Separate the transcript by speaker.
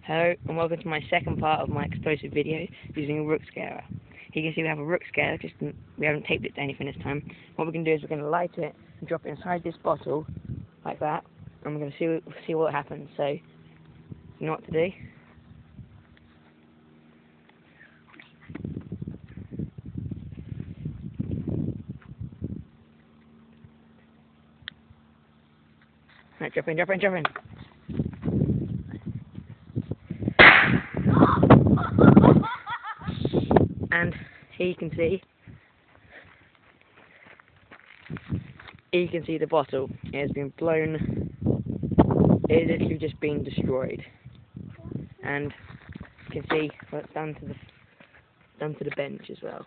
Speaker 1: Hello and welcome to my second part of my explosive video using a rook scarer. Here you can see we have a rook scarer, just we haven't taped it to anything this time. What we're going to do is we're going to light it and drop it inside this bottle, like that, and we're going to see what happens. So, you know what to do? Right, drop in, drop in, drop in. And here you can see the bottle. It has been blown. It has literally just been destroyed. And you can see well, it's down to the bench as well.